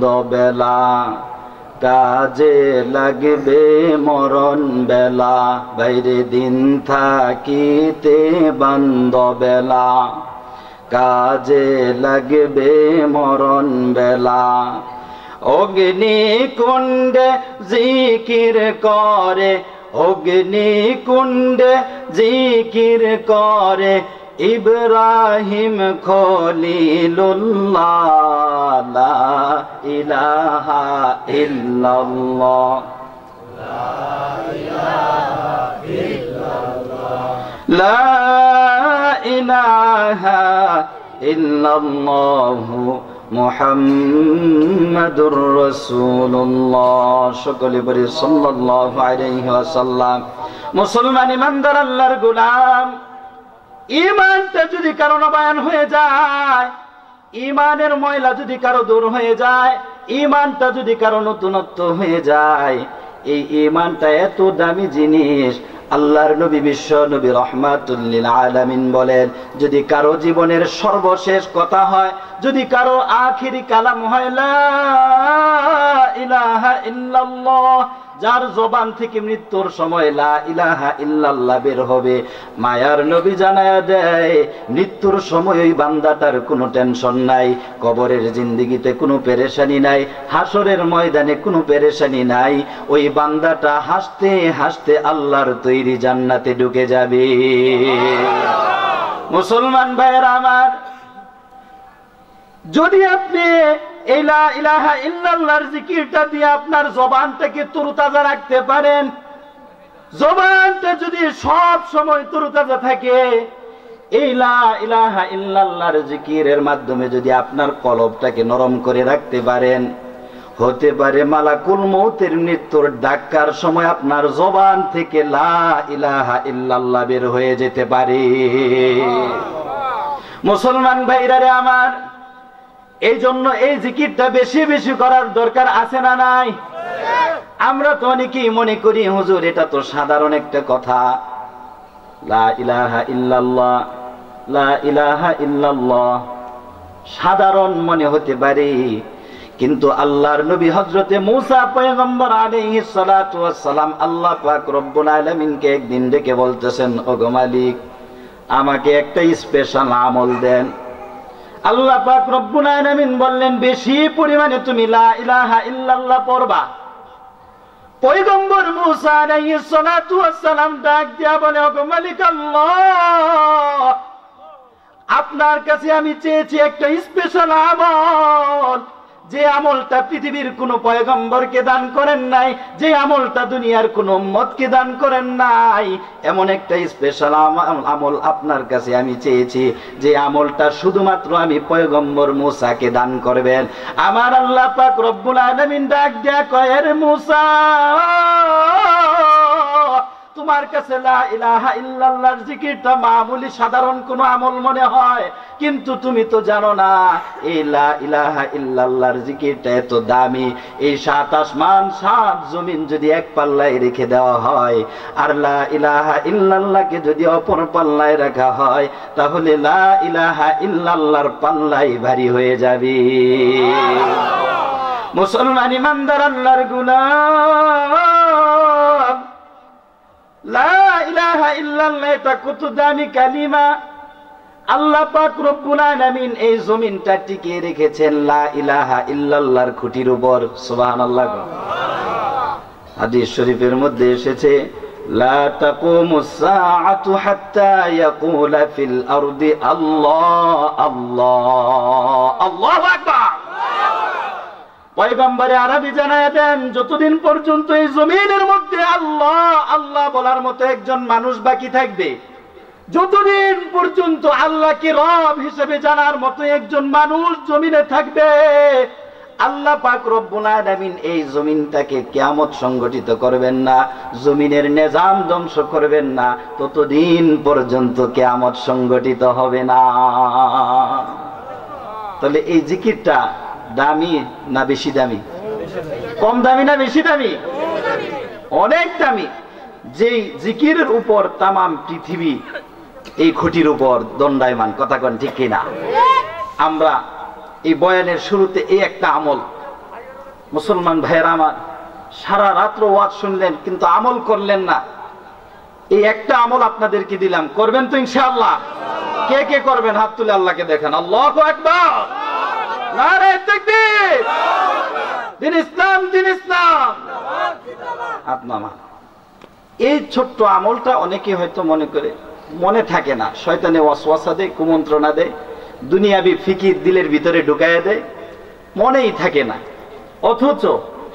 বান্দ বেলা, কাজে লাগবে মরণ বেলা। বাইরে দিন থাকিতে বান্দ বেলা, কাজে লাগবে মরণ বেলা। অগ্নি কুণ্ডে জিকির করে, অগ্নি কুণ্ডে জিকির করে, ইব্রাহিম খলিলুল্লাহ। লা ইলাহা ইল্লাল্লাহ, লা ইলাহা ইল্লাল্লাহ, লা ইলাহা ইল্লাল্লাহু মুহাম্মাদুর রাসূলুল্লাহ। সকলে বলি সাল্লাল্লাহু আলাইহি ওয়াসাল্লাম। মুসলমান ইমানদার আল্লাহর গোলাম, ঈমানটা যদি কারো নবায়ন হয়ে যায়, ঈমানের ময়লা যদি কারো দূর হয়ে যায়, ঈমানটা যদি কারো নতুনত্ব হয়ে যায়, এই ঈমানটা এত দামি জিনিস। আল্লাহর নবী বিশ্ব নবী রাহমাতুল লিল আলামিন বলেন, যদি কারো জীবনের সর্বশেষ কথা হয়, যদি কারো আখিরি কালাম হয় লা ইলাহা ইল্লাল্লাহ, যার জবান থেকে মৃত্যুর সময় লা ইলাহা ইল্লাল্লাহ বের হবে, মায়ার নবী জানায়া দেয় মৃত্যুর সময় ওই বান্দাটার কোনো টেনশন নাই, কবরের জিন্দেগিতে কোনো পেরেশানি নাই, হাসরের ময়দানে কোনো পেরেশানি নাই। ওই বান্দাটা হাসতে হাসতে আল্লাহর তৈরি জান্নাতে ঢুকে যাবে। মুসলমান ভাইয়েরা আমার, যদি আপনি এই লা ইলাহা ইল্লাল্লাহর জিকিরটা দিয়ে আপনার জবানটাকে তরুতাজা রাখতে পারেন, জবানটা যদি সব সময় তরুতাজা থাকে, এই লা ইলাহা ইল্লাল্লাহর জিকিরের মাধ্যমে যদি আপনার কলবটাকে নরম করে রাখতে পারেন, হতে পারে মালাকুল মউতের মৃত্যুর ডাকার সময় আপনার জবান থেকে লা ইলাহা ইল্লাল্লাহ বের হয়ে যেতে পারে। মুসলমান ভাইরা রে আমার, এই জন্য এই জিকিরটা বেশি বেশি করার দরকার আছে না নাই? আমরা তো অনেকেই মনে করি হুজুর এটা তো সাধারণ একটা কথা, লা ইলাহা ইল্লাল্লাহ, লা ইলাহা ইল্লাল্লাহ সাধারণ মনে হতে পারে, কিন্তু আল্লাহর নবী হযরতে মূসা পয়গম্বর আলাইহিস সালাতু ওয়াস সালাম আল্লাহ পাক রব্বুল আলামিনকে একদিন ডেকে বলতেছেন, ওগো মালিক, আমাকে একটা স্পেশাল আমল দেন। আল্লাহ পাক রব্বুল আলামিন বললেন, বেশি পরিমাণে তুমি লা ইলাহা ইল্লাল্লাহ পড়বা। পয়গম্বর মূসা আলাইহিস সালাতু ওয়াস সালাম ডাক দিয়া বলে, ওগো মালিক আল্লাহ, আপনার কাছে আমি চেয়েছি একটা স্পেশাল আমল, যে আমলটা পৃথিবীর কোন পয়গম্বরকে দান করেন নাই, যে আমলটা দুনিয়ার কোন উম্মতকে দান করেন নাই, এমন একটা স্পেশাল আমল আপনার কাছে আমি চেয়েছি, যে আমলটা শুধুমাত্র আমি পয়গম্বর মূসাকে দান করবেন। আমার আল্লাহ পাক রব্বুল আলামিন ডাক দেয়া কয়, রে মূসা, তোমার কাছে লা ইলাহা ইল্লাল্লাহর জিকিরটা মামুলি সাধারণ কোন আমল মনে হয়, কিন্তু তুমি তো জানো না এই লা ইলাহা ইল্লাল্লাহর জিকিরটা এত দামি। এই সাত আসমান সাত জমিন যদি এক পাল্লায় রেখে দেওয়া হয়, আর লা ইলাহা ইল্লাল্লাহকে যদি অপর পাল্লায় রাখা হয়, তাহলে লা ইলাহা ইল্লাল্লাহর পাল্লাই ভারী হয়ে যাবে। মুসলমান ইমানদার আল্লাহর গোলাম, লা ইলাহা ইল্লাল্লাহ এটা কত দামি কালিমা। আল্লাহ পাক রব্বুল আলামিন এই জমিনটা টিকিয়ে রেখেছেন লা ইলাহা ইল্লাল্লাহর খুঁটির উপর। সুবহানাল্লাহ। হাদিস শরীফের মধ্যে এসেছে, লা তাকুমুস সাআতু হাত্তা ইয়াকুলা ফিল আরদি আল্লাহ আল্লাহ, আল্লাহু আকবার। পয়গম্বরে আরবি জানায় দেন, যতদিন পর্যন্ত এই জমিনের মধ্যে আল্লাহ আল্লাহ বলার মতো একজন মানুষ বাকি থাকবে, যতদিন পর্যন্ত আল্লাহকে রব হিসেবে জানার মতো একজন মানুষ জমিনে থাকবে, আল্লাহ পাক রব্বুল আলামিন এই জমিনটাকে কিয়ামত সংগঠিত করবেন না, জমিনের নিজাম ধ্বংস করবেন না, ততদিন পর্যন্ত কিয়ামত সংগঠিত হবে না। তাহলে এই জিকিরটা দামি না বেশি দামি? কম দামি না বেশি দামি? অনেক দামি। যেই জিকিরের উপর তামাম পৃথিবী এই খুঁটির উপর দণ্ডায়মান, কথা কোন ঠিক কিনা? আমরা এই বয়ানের শুরুতে এই একটা আমল মুসলমান ভাইয়েরা আমার, সারা রাত্র ওয়াজ শুনলেন কিন্তু আমল করলেন না। এই একটা আমল আপনাদেরকে দিলাম, করবেন তো ইনশাআল্লাহ? কে কে করবেন হাত তুলে আল্লাহকে দেখান। আল্লাহু আকবার, নারে তাকবীর, দিন ইসলাম, দিন ইসলাম। আপনারা এই ছোট্ট আমলটা অনেকে হয়তো মনে করে, মনে থাকে না, শয়তানে ওয়াসওয়াসা দেয়, কুমন্ত্রণা দেয়, দুনিয়াবি ফিকির দিলের ভিতরে ঢুকাইয়া দেয়, মনেই থাকে না। অথচ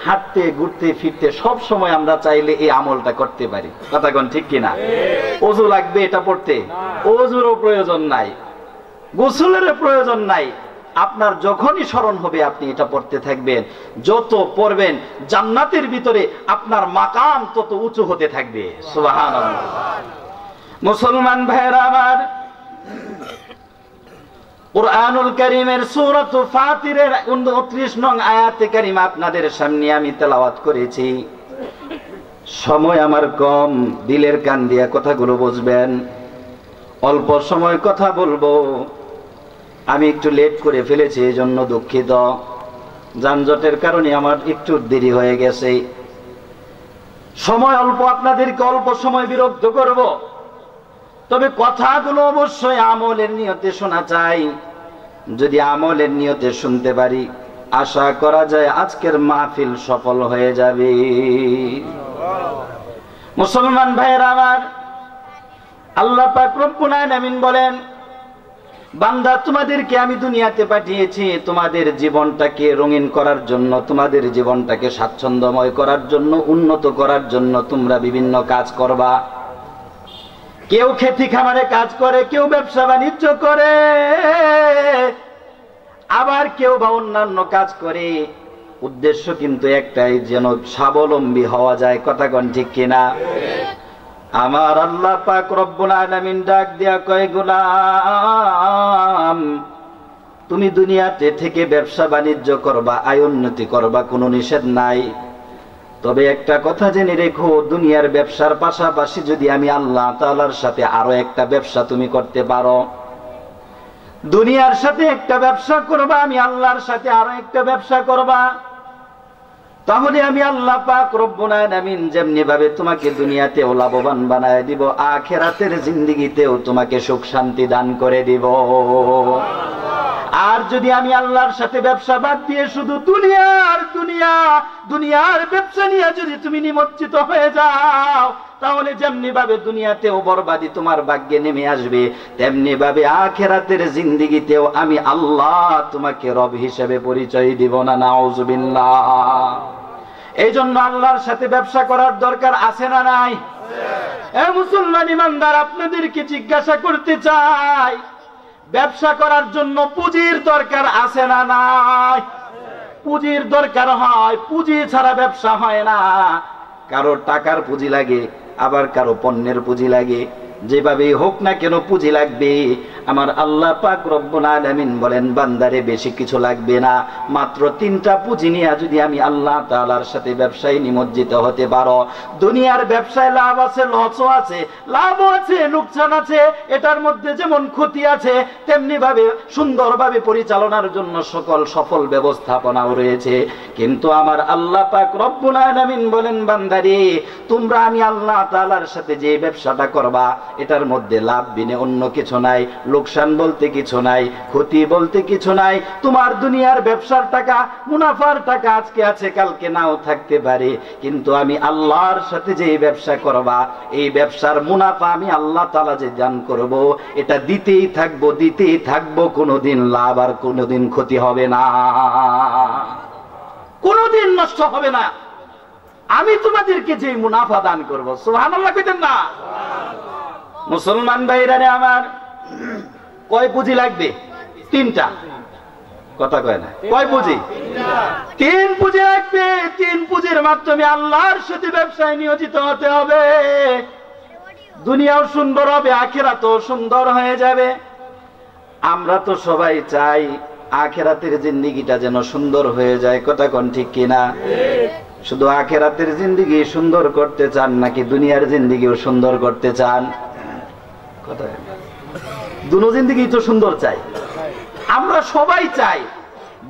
হাঁটতে ঘুরতে ফিরতে সব সময় আমরা চাইলে এই আমলটা করতে পারি। কথা কোন ঠিক কিনা? ওযু লাগবে এটা পড়তে, ওযুরও প্রয়োজন নাই, গোসলের প্রয়োজন নাই। আপনার যখনই স্মরণ হবে আপনি এটা পড়তে থাকবেন। যত পড়বেন জান্নাতের ভিতরে আপনার মাকাম তত উঁচু হতে থাকবে। সুবহানাল্লাহ। মুসলমান ভাইরা আমার, কুরআনুল কারীমের সূরা ফাতিরের 29 নং আয়াতে কারিমা আপনাদের সামনে আমি তেলাওয়াত করেছি। সময় আমার কম, দিলের কান দিয়া কথাগুলো বুঝবেন। অল্প সময় কথা বলবো, আমি একটু লেট করে ফেলেছি, এজন্য দুঃখিত। যানজটের কারণে আমার একটু দেরি হয়ে গেছে। সময় অল্প, আপনাদেরকে অল্প সময় বিরক্ত করব, তবে কথাগুলো অবশ্যই আমলের নিয়তে শোনা চাই। যদি আমলের নিয়তে শুনতে পারি, আশা করা যায় আজকের মাহফিল সফল হয়ে যাবে। মুসলমান ভাইয়েরা আমার, আল্লাহ পাক রব্বুল আলামিন বলেন, বান্দা তোমাদেরকে আমি দুনিয়াতে পাঠিয়েছি তোমাদের জীবনটাকে রঙিন করার জন্য, তোমাদের জীবনটাকে স্বাচ্ছন্দ্যময় করার জন্য, উন্নত করার জন্য। তোমরা বিভিন্ন কাজ করবা। কেউ খেতি খামারে কাজ করে, কেউ ব্যবসা বাণিজ্য করে, আবার কেউ বা অন্যান্য কাজ করে। উদ্দেশ্য কিন্তু একটাই, যেন স্বাবলম্বী হওয়া যায়। কথা কোন ঠিক কিনা? আমার আল্লাহ পাক রব্বুল আলামিন ডাক দিয়া কয়, গোলাম তুমি দুনিয়াতে থেকে ব্যবসা বাণিজ্য করবা, আয় উন্নতি করবা, কোনো নিষেধ নাই। তবে একটা কথা জেনে রেখো, দুনিয়ার ব্যবসার পাশাপাশি যদি আমি আল্লাহ তাআলার সাথে আরো একটা ব্যবসা তুমি করতে পারো, দুনিয়ার সাথে একটা ব্যবসা করবা, আমি আল্লাহর সাথে আরো একটা ব্যবসা করবা, তাহলে আমি আল্লাহ পাক রব্বুল আলামিন যেমনি ভাবে তোমাকে দুনিয়াতেও লাভবান বানায় দিব, আখিরাতের জিন্দেগিতেও তোমাকে সুখ শান্তি দান করে দিব। আর যদি আমি আল্লাহর সাথে ব্যবসা বাদ দিয়ে শুধু দুনিয়ার ব্যবসা নিয়ে যদি তুমি নিমজ্জিত হয়ে যাও, তাহলে যেমনি ভাবে দুনিয়াতেও বরবাদি তোমার ভাগ্যে নেমে আসবে, তেমনি ভাবে আখিরাতের জিন্দেগিতেও আমি আল্লাহ তোমাকে রব হিসেবে পরিচয় দিব না। নাউজুবিল্লাহ। এই জন্য আল্লাহর সাথে ব্যবসা করার দরকার আছে না নাই? এ মুসলমান ইমানদার, আপনাদেরকে জিজ্ঞাসা করতে চাই, ব্যবসা করার জন্য পুঁজির দরকার আছে না নাই? পুঁজির দরকার হয়, পুঁজি ছাড়া ব্যবসা হয় না। কারো টাকার পুঁজি লাগে, আবার কারো পণ্যের পুঁজি লাগে। যেভাবেই হোক না কেন পুঁজি লাগবে। আমার আল্লাহ পাক রব্বুল আলামিন বলেন, বান্দারে বেশি কিছু লাগবে না, মাত্র 3টা পুঁজি নিয়ে যদি আমি আল্লাহ তাআলার সাথে ব্যবসায় নিমজ্জিত হতে পারো, দুনিয়ার ব্যবসায় লাভ আছে, লসও আছে, লাভও আছে, লোকসান আছে, এটার মধ্যে যেমন ক্ষতি আছে, তেমনি ভাবে সুন্দরভাবে পরিচালনার জন্য সকল সফল ব্যবস্থাপনাও রয়েছে। কিন্তু আমার আল্লাহ পাক রব্বুল আলামিন বলেন, বান্দারে তোমরা আমি আল্লাহ তাআলার সাথে যে ব্যবসাটা করবা, এটার মধ্যে লাভ বিনে অন্য কিছু নাই, লোকসান বলতে কিছু নাই, ক্ষতি বলতে কিছু নাই। তোমার দুনিয়ার ব্যবসার টাকা, মুনাফার টাকা আজকে আছে, কালকে নাও থাকতে পারে, কিন্তু আমি আল্লাহর সাথে যে ব্যবসা করবা, এই ব্যবসার মুনাফা আমি আল্লাহ তাআলা যে দান করব, এটা দিতেই থাকবো, কোনোদিন লাভ আর কোনোদিন ক্ষতি হবে না, কোনোদিন নষ্ট হবে না। আমি তোমাদেরকে যে মুনাফা দান করব। সুবহানাল্লাহ কইতেন না? মুসলমান ভাইরা আমার, কয় পুঁজি লাগবে? 3টা। কথা কয় না? কয় পুঁজি? 3 পুঁজি লাগবে। 3 পুঁজির মাধ্যমে আল্লাহর সাথে ব্যবসায় নিয়োজিত হতে হবে। দুনিয়াও সুন্দর হবে, আখিরাতও সুন্দর হয়ে যাবে। আমরা তো সবাই চাই আখিরাতের জিন্দেগিটা যেন সুন্দর হয়ে যায়। কথা কোন ঠিক কিনা? শুধু আখিরাতের জিন্দেগি সুন্দর করতে চান নাকি দুনিয়ার জিন্দেগিও সুন্দর করতে চান? কথা, দুনো জিন্দেগি তো সুন্দর চাই। আমরা সবাই চাই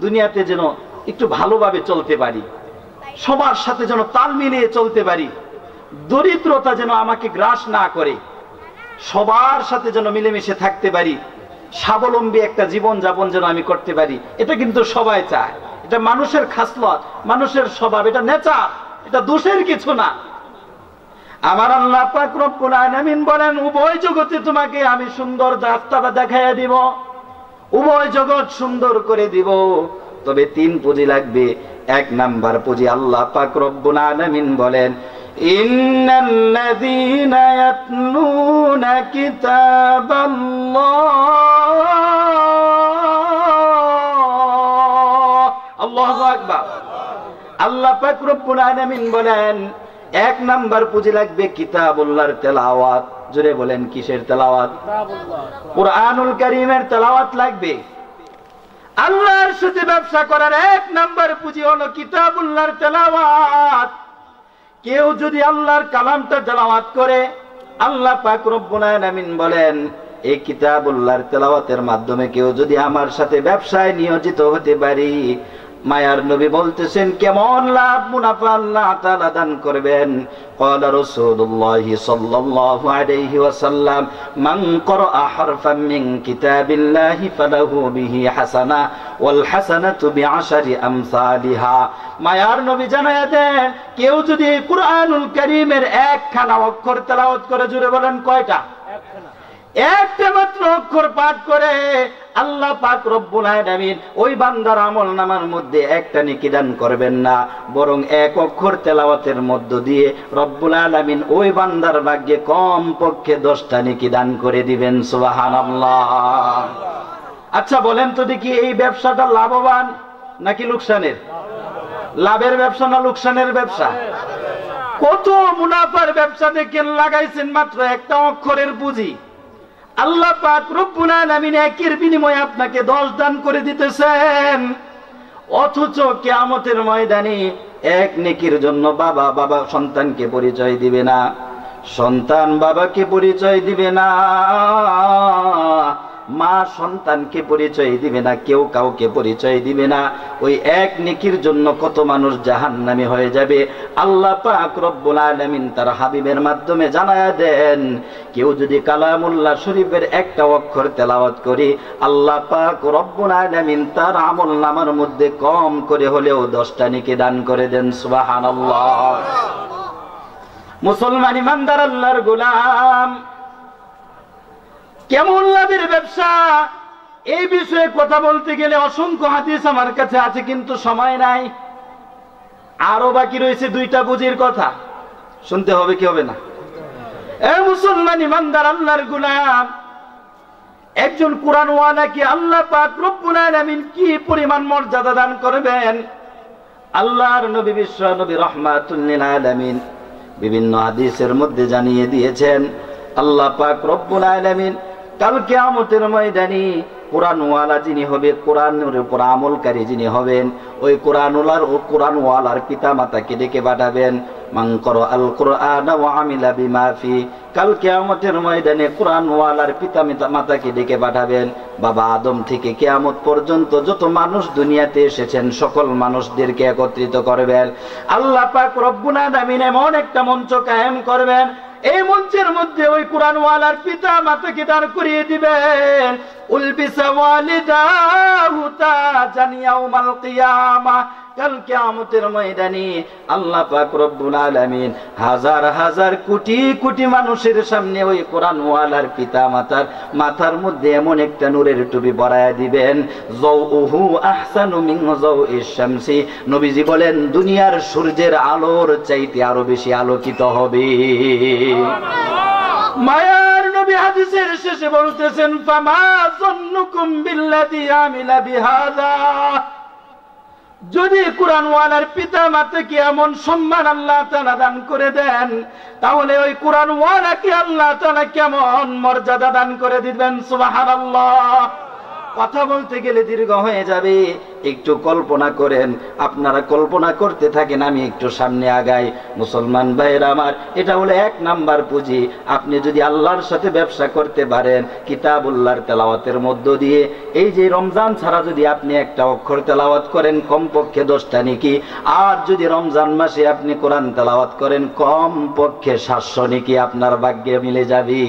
দুনিয়াতে যেন একটু ভালোভাবে চলতে পারি, সবার সাথে যেন তাল মিলিয়ে চলতে পারি, দরিদ্রতা যেন আমাকে গ্রাস না করে, সবার সাথে যেন মিলেমিশে থাকতে পারি, স্বাবলম্বী একটা জীবন যাপন যেন আমি করতে পারি। এটা কিন্তু সবাই চায়, এটা মানুষের খাসলত, মানুষের স্বভাব, এটা নেচার, এটা দোষের কিছু না। আমার আল্লাহ পাক রব্বুল আলামিন বলেন, উভয় জগতে তোমাকে আমি সুন্দর রাস্তা দেখাইয়া দিব, উভয় জগৎ সুন্দর করে দিব, তবে 3 পুঁজি লাগবে। 1 নাম্বার পুঁজি আল্লাহ পাক রব্বুল আলামিন বলেন, ইন্নাল্লাযীনা ইয়াতলুনা কিতাবাল্লাহ, আল্লাহু আকবার। আল্লাহ পাক রব্বুল আলামিন বলেন 1 নাম্বার পুঁজি লাগবে কিতাবুল্লাহর তেলাওয়াত। জোরে বলেন, কিসের তেলাওয়াত? কুরআনুল কারীমের তেলাওয়াত লাগবে। আল্লাহর সাথে ব্যবসা করার 1 নাম্বার পুঁজি হলো কিতাবুল্লাহর তেলাওয়াত। কেউ যদি আল্লাহর কালামটা তেলাওয়াত করে, আল্লাহ পাক রব্বুল আলামিন বলেন এই কিতাবুল্লাহর তেলাওয়াতের মাধ্যমে কেউ যদি আমার সাথে ব্যবসায় নিয়োজিত হতে পারি, মায়ার নবী বলতেছেন কেমন লাভ মুনাফা আল্লাহ তাআলা দান করবেন। ক্বালা রাসূলুল্লাহ সাল্লাল্লাহু আলাইহি ওয়াসাল্লাম, মান ক্বারা হারফান মিন কিতাবিল্লাহি ফালাহু বিহি হাসানাহ ওয়াল হাসানাতু বিআশারি আমসালিহা। মায়ার নবী জানায়া দেন, কেউ যদি কুরআনুল কারীমের 1 খানা অক্ষর তেলাওয়াত করে, জুড়ে বলেন কয়টা? 1টা মাত্র অক্ষর পাঠ করে, আল্লাহ পাক রব্বুল আলামিন ওই বান্দার আমলনামার মধ্যে 1টা নেকি দান করবেন না, বরং 1 অক্ষর তেলাওয়াতের মধ্য দিয়ে রব্বুল আলামিন ওই বান্দার ভাগ্যে কম পক্ষে 10টা নেকি দান করে দিবেন। সুবহানাল্লাহ। আচ্ছা বলেন তো দেখি, এই ব্যবসাটা লাভবান নাকি লোকসানের? লাভের ব্যবসা না লোকসানের ব্যবসা? কত মুনাফার ব্যবসা দেখেন, লাগাইছেন মাত্র 1টা অক্ষরের পুঁজি। আল্লাহ পাক রব্বুল আলামিন 1-এর বিনিময়ে আপনাকে 10 দান করে দিতেছেন, অথচ কিয়ামতের ময়দানে 1 নেকির জন্য বাবা সন্তানকে পরিচয় দিবে না, সন্তান বাবাকে পরিচয় দিবে না, মা সন্তানকে পরিচয় দিবে না, কেউ কাউকে পরিচয় দিবে না। ওই 1 নেকির জন্য কত মানুষ জাহান্নামী হয়ে যাবে। আল্লাহ পাক রব্বুল আলামিন তার হাবিবের মাধ্যমে জানায়া দেন, কেউ যদি কালামুল্লাহ শরীফের 1টা অক্ষর তেলাওয়াত করে, আল্লাহ পাক রব্বুল আলামিন তার আমলনামার মধ্যে কম করে হলেও 10টা নেকি দান করে দেন। সুবহানাল্লাহ। মুসলমান ইমানদার আল্লাহর গোলাম, কেমন লাভের ব্যবসা, এই বিষয়ে কথা বলতে গেলে অসংখ্য হাদিস আমার কাছে আছে, কিন্তু সময় নাই। আরো বাকি রয়েছে 2টা পুঁজির কথা, শুনতে হবে কি হবে না? এ মুসলমান ইমানদার আল্লাহর গোলাম, একজন কোরআনওয়ালাকে আল্লাহ পাক রব্বুল আলামিন কি পরিমাণ মর্যাদা দান করবেন। আল্লাহর নবী বিশ্ব নবী রাহমাতুল লিল আলামিন বিভিন্ন হাদিসের মধ্যে জানিয়ে দিয়েছেন, আল্লাহ পাক রব্বুল আলামিন কাল কিয়ামতের ময়দানে কোরআনওয়ালা যিনি হবে, কোরআনের উপর আমলকারী যিনি হবেন, ওই কোরআনওয়ালার পিতা মাতাকে ডেকে পাঠাবেন। মান ক্বারা আল কুরআন ওয়া আমিলা বিমা ফি, কাল কিয়ামতের ময়দানে কোরআনওয়ালার পিতা মাতাকে ডেকে পাঠাবেন। বাবা আদম থেকে কিয়ামত পর্যন্ত যত মানুষ দুনিয়াতে এসেছেন সকল মানুষদেরকে একত্রিত করবেন। আল্লাহ পাক রব্বুল আলামিন এমন একটা মঞ্চ কায়েম করবেন, এই মঞ্চের মধ্যে ওই কোরআনওয়ালার পিতা মাতাকে দাঁড় করিয়ে দিবেন। উলবিসা ওয়ালিদাহু তাজান ইয়াউমাল কিয়ামা, কাল কিয়ামতের ময়দানে আল্লাহ পাক রব্বুল আলামিন হাজার হাজার কোটি কোটি মানুষের সামনে ওই কোরআনওয়ালার পিতা মাতার মাথার মধ্যে এমন একটা নূরের টুপি পরায়া দিবেন, যাউহু আহসানু মিন যাউইশ শামসি। নবীজি বলেন দুনিয়ার সূর্যের আলোর চাইতে আরো বেশি আলোকিত হবে। মায়ার নবী হাদিসের শেষে বলতেছেন, ফামা যান্নুকুম বিল্লাযী আমিলা বিহাযা, যদি কোরআনওয়ালার পিতা মাতাকে এমন সম্মান আল্লাহ তাআলা দান করে দেন, তাহলে ওই কোরআনওয়ালাকে আল্লাহ তাআলা কেমন মর্যাদা দান করে দিবেন। সুবহানাল্লাহ। কথা বলতে গেলে দীর্ঘ হয়ে যাবে, একটু কল্পনা করেন। আপনারা কল্পনা করতে থাকেন, আমি একটু সামনে আগাই। মুসলমান ভাইয়েরা আমার, এটা হলো 1 নাম্বার পুঁজি। আপনি যদি আল্লাহর সাথে ব্যবসা করতে পারেন কিতাবুল্লাহর তেলাওয়াতের মধ্য দিয়ে, এই যে রমজান ছাড়া যদি আপনি একটা অক্ষর তেলাওয়াত করেন কমপক্ষে 10টা নেকি, আর যদি রমজান মাসে আপনি কোরআন তেলাওয়াত করেন কমপক্ষে 700 নেকি আপনার ভাগ্যে মিলে যাবে।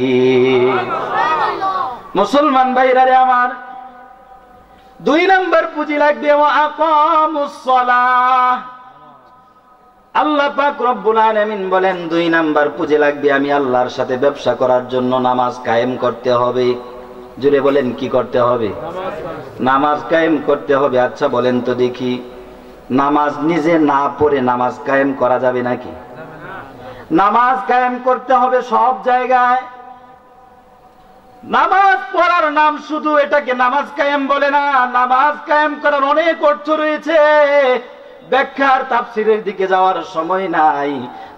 মুসলমান ভাইরা রে আমার, 2 নাম্বার পুঁজি লাগবে আকামুস সালাহ। আল্লাহ পাক রব্বুল আলামিন বলেন 2 নাম্বার পুঁজি লাগবে আমি আল্লাহর সাথে ব্যবসা করার জন্য নামাজ কায়েম করতে হবে। জুড়ে বলেন কি করতে হবে? নামাজ কায়েম করতে হবে। আচ্ছা বলেন তো দেখি, নামাজ নিজে না পড়ে নামাজ কায়েম করা যাবে নাকি? নামাজ কায়েম করতে হবে সব জায়গায়। নামাজ পড়ার নাম শুধু এটাকে নামাজ কায়েম বলে না, নামাজ কায়েম করার অনেক অর্থ রয়েছে। ব্যাখ্যার তাফসীরের দিকে যাওয়ার সময় নাই,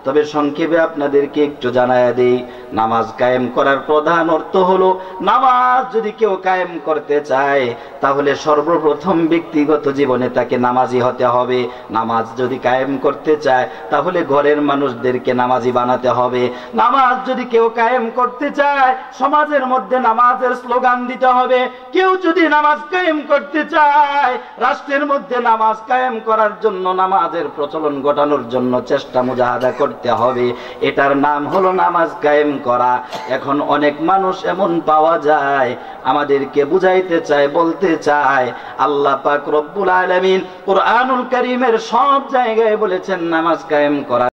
তবে সংক্ষেপে আপনাদেরকে একটু জানায়া দেই। নামাজ কায়েম করার প্রধান অর্থ হলো, নামাজ যদি কেউ কায়েম করতে চায় তাহলে সর্বপ্রথম ব্যক্তিগত জীবনে তাকে নামাজি হতে হবে। নামাজ যদি কায়েম করতে চায় তাহলে ঘরের মানুষদেরকে নামাজি বানাতে হবে। নামাজ যদি কেউ কায়েম করতে চায় সমাজের মধ্যে নামাজের স্লোগান দিতে হবে। কেউ যদি নামাজ কায়েম করতে চায় রাষ্ট্রের মধ্যে নামাজ কায়েম করার জন্য, নামাজের প্রচলন ঘটানোর জন্য চেষ্টা মুজাহাদা করতে হবে। এটার নাম হলো নামাজ কায়েম করা। এখন অনেক মানুষ এমন পাওয়া যায় আমাদেরকে বুঝাইতে চায়, বলতে চায় আল্লাহ পাক রব্বুল আলামিন কুরআনুল কারীমের সব জায়গায় বলেছেন নামাজ কায়েম করা।